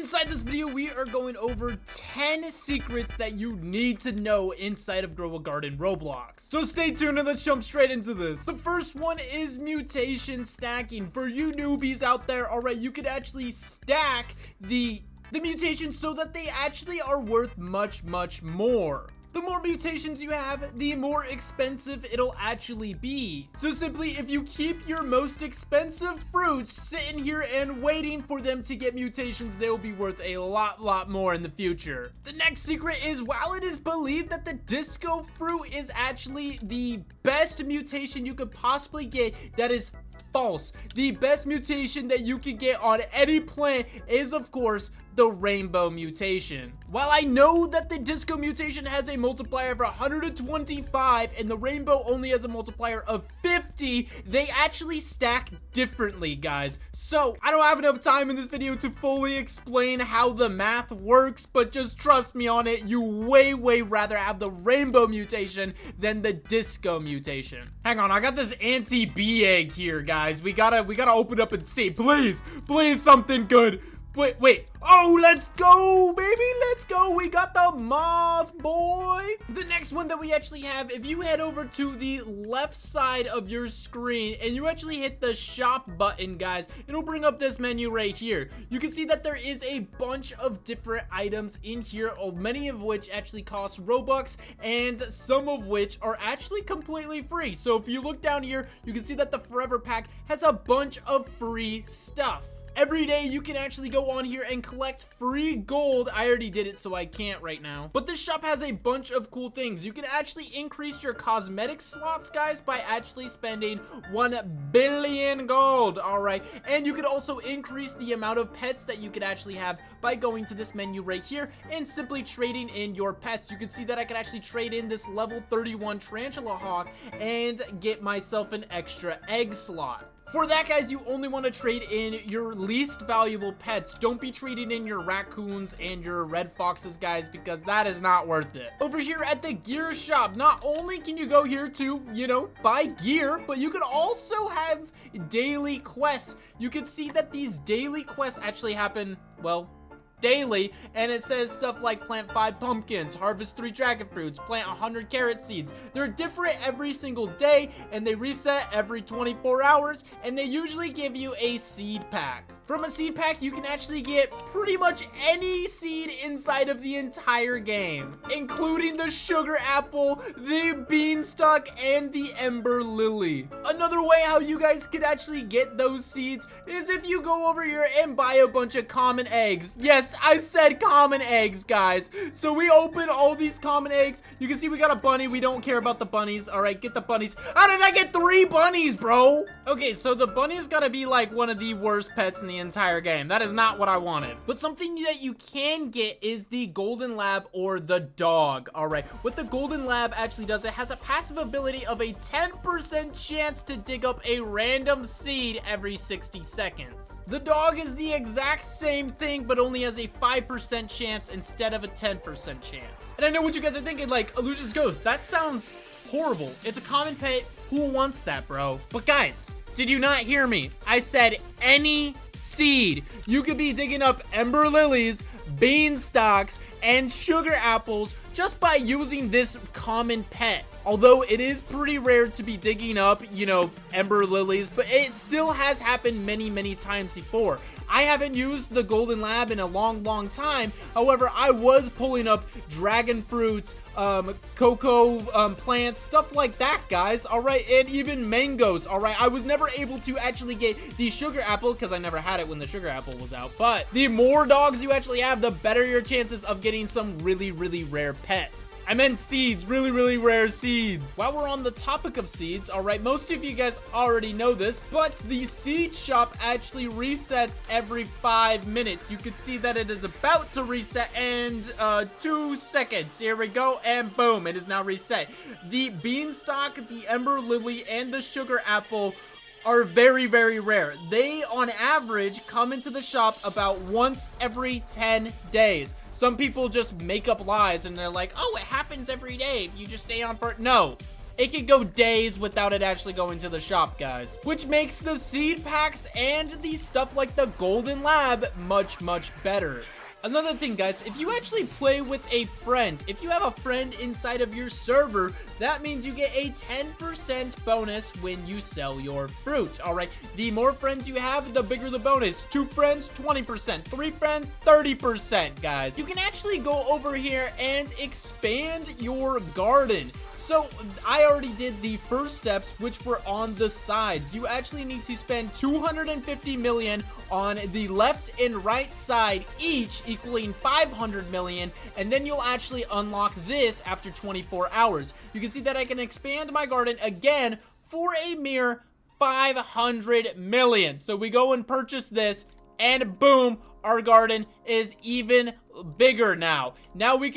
Inside this video, we are going over 10 secrets that you need to know inside of Grow a Garden Roblox. So stay tuned and let's jump straight into this. The first one is mutation stacking. For you newbies out there, alright, you could actually stack the mutations so that they actually are worth much more. The more mutations you have, the more expensive it'll actually be. So simply, if you keep your most expensive fruits sitting here and waiting for them to get mutations, they'll be worth a lot more in the future. The next secret is, while it is believed that the disco fruit is actually the best mutation you could possibly get, that is false. The best mutation that you can get on any plant is, of course, the rainbow mutation. While I know that the disco mutation has a multiplier of 125 and the rainbow only has a multiplier of 50, they actually stack differently, guys. So I don't have enough time in this video to fully explain how the math works, but just trust me on it, you way rather have the rainbow mutation than the disco mutation. Hang on, I got this anti-bee egg here, guys. We gotta open up and see. Please something good. Wait. Oh, let's go, baby. Let's go. We got the moth, boy. The next one that we actually have, if you head over to the left side of your screen and you actually hit the shop button, guys, it'll bring up this menu right here. You can see that there is a bunch of different items in here, many of which actually cost Robux and some of which are actually completely free. So if you look down here, you can see that the Forever Pack has a bunch of free stuff. Every day you can actually go on here and collect free gold. I already did it, so I can't right now. But this shop has a bunch of cool things. You can actually increase your cosmetic slots, guys, by actually spending 1 billion gold. All right. And you could also increase the amount of pets that you could actually have by going to this menu right here and simply trading in your pets. You can see that I can actually trade in this level 31 tarantula hawk and get myself an extra egg slot. For that, guys, you only want to trade in your least valuable pets. Don't be trading in your raccoons and your red foxes, guys, because that is not worth it. Over here at the gear shop, not only can you go here to, buy gear, but you could also have daily quests. You can see that these daily quests actually happen, well, daily, and it says stuff like plant 5 pumpkins, harvest 3 dragon fruits, plant 100 carrot seeds. They're different every single day and they reset every 24 hours, and they usually give you a seed pack. From a seed pack, you can actually get pretty much any seed inside of the entire game, including the sugar apple, the beanstalk, and the ember lily. Another way how you guys could actually get those seeds is if you go over here and buy a bunch of common eggs. Yes, I said common eggs, guys. So we open all these common eggs. You can see we got a bunny. We don't care about the bunnies. All right, get the bunnies. How did I get 3 bunnies, bro? Okay, so the bunny's gotta be like one of the worst pets in the entire game. That is not what I wanted. But something that you can get is the golden lab or the dog. All right, what the golden lab actually does, it has a passive ability of a 10% chance to dig up a random seed every 60 seconds. The dog is the exact same thing, but only has a 5% chance instead of a 10% chance. And I know what you guys are thinking, like, Illusion's Ghost, that sounds horrible. It's a common pet. Who wants that, bro? But guys, did you not hear me? I said any seed. You could be digging up ember lilies, beanstalks, and sugar apples just by using this common pet. Although it is pretty rare to be digging up, ember lilies, but it still has happened many times before. I haven't used the golden lab in a long time. However, I was pulling up dragon fruits, cocoa plants, stuff like that, guys. All right, and even mangoes. All right, I was never able to actually get the sugar apple because I never had it when the sugar apple was out. But the more dogs you actually have, the better your chances of getting some really rare pets. I meant seeds, really rare seeds. While we're on the topic of seeds, all right, most of you guys already know this, but the seed shop actually resets every 5 minutes. You can see that it is about to reset in 2 seconds. Here we go, and boom, it is now reset. The beanstalk, the ember lily, and the sugar apple are very rare. They, on average, come into the shop about once every 10 days. Some people just make up lies and they're like, oh, it happens every day if you just stay on for it. No, it could go days without it actually going to the shop, guys. Which makes the seed packs and the stuff like the golden lab much, much better. Another thing, guys, if you actually play with a friend, if you have a friend inside of your server, that means you get a 10% bonus when you sell your fruit. All right, the more friends you have, the bigger the bonus. 2 friends, 20%. 3 friends, 30%, guys. You can actually go over here and expand your garden. So I already did the first steps, which were on the sides. You actually need to spend 250 million on the left and right side each, equaling 500 million, and then you'll actually unlock this after 24 hours. You can see that I can expand my garden again for a mere 500 million. So we go and purchase this, and boom, our garden is even bigger now. Now we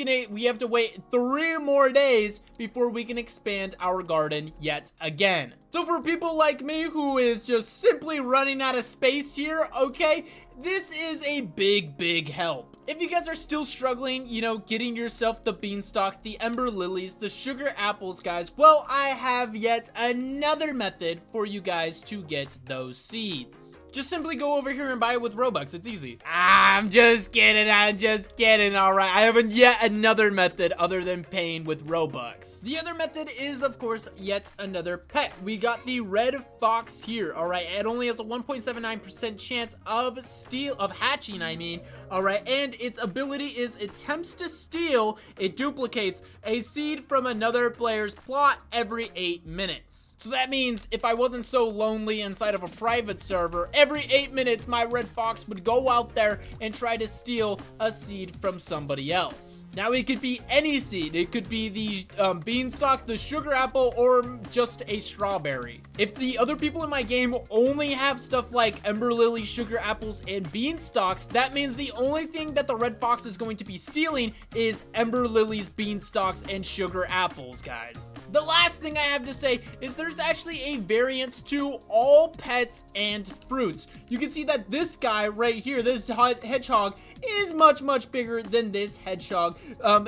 have to wait 3 more days before we can expand our garden yet again. So for people like me who is just simply running out of space here, okay, this is a big help. If you guys are still struggling, you know, getting yourself the beanstalk, the ember lilies, the sugar apples, guys, well, I have yet another method for you guys to get those seeds. Just simply go over here and buy it with Robux. It's easy. I'm just kidding. All right. I have yet another method other than paying with Robux. The other method is, of course, yet another pet. We got the red fox here. All right. It only has a 1.79% chance of hatching, I mean. All right. And its ability is attempts to steal. It duplicates a seed from another player's plot every 8 minutes. So that means if I wasn't so lonely inside of a private server, every 8 minutes, my red fox would go out there and try to steal a seed from somebody else. Now, it could be any seed. It could be the beanstalk, the sugar apple, or just a strawberry. If the other people in my game only have stuff like ember lily, sugar apples, and beanstalks, that means the only thing that the red fox is going to be stealing is ember lilies, beanstalks, and sugar apples, guys. The last thing I have to say is there's actually a variance to all pets and fruits. You can see that this guy right here, this hedgehog, is much bigger than this hedgehog,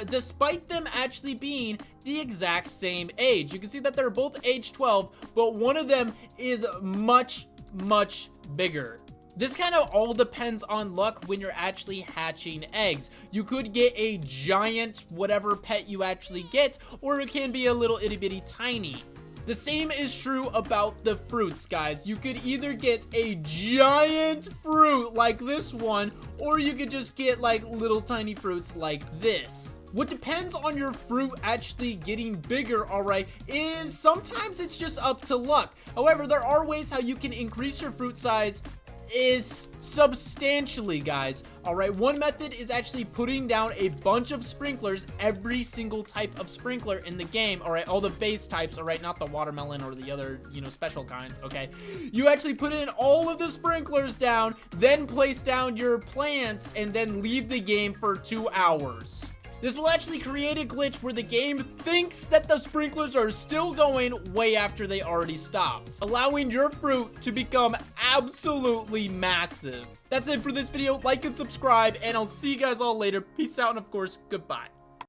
despite them actually being the exact same age. You can see that they're both age 12, but one of them is much bigger. This kind of all depends on luck when you're actually hatching eggs. You could get a giant whatever pet you actually get, or it can be a little itty bitty tiny. The same is true about the fruits, guys. You could either get a giant fruit like this one, or you could just get like little tiny fruits like this. What depends on your fruit actually getting bigger, all right, is sometimes it's just up to luck. However, there are ways how you can increase your fruit size is substantially, guys. All right, one method is actually putting down a bunch of sprinklers, every single type of sprinkler in the game. All right, all the base types, all right, not the watermelon or the other, you know, special kinds. Okay, you actually put in all of the sprinklers down, then place down your plants, and then leave the game for 2 hours. This will actually create a glitch where the game thinks that the sprinklers are still going way after they already stopped, allowing your fruit to become absolutely massive. That's it for this video. Like and subscribe, and I'll see you guys all later. Peace out, and of course, goodbye.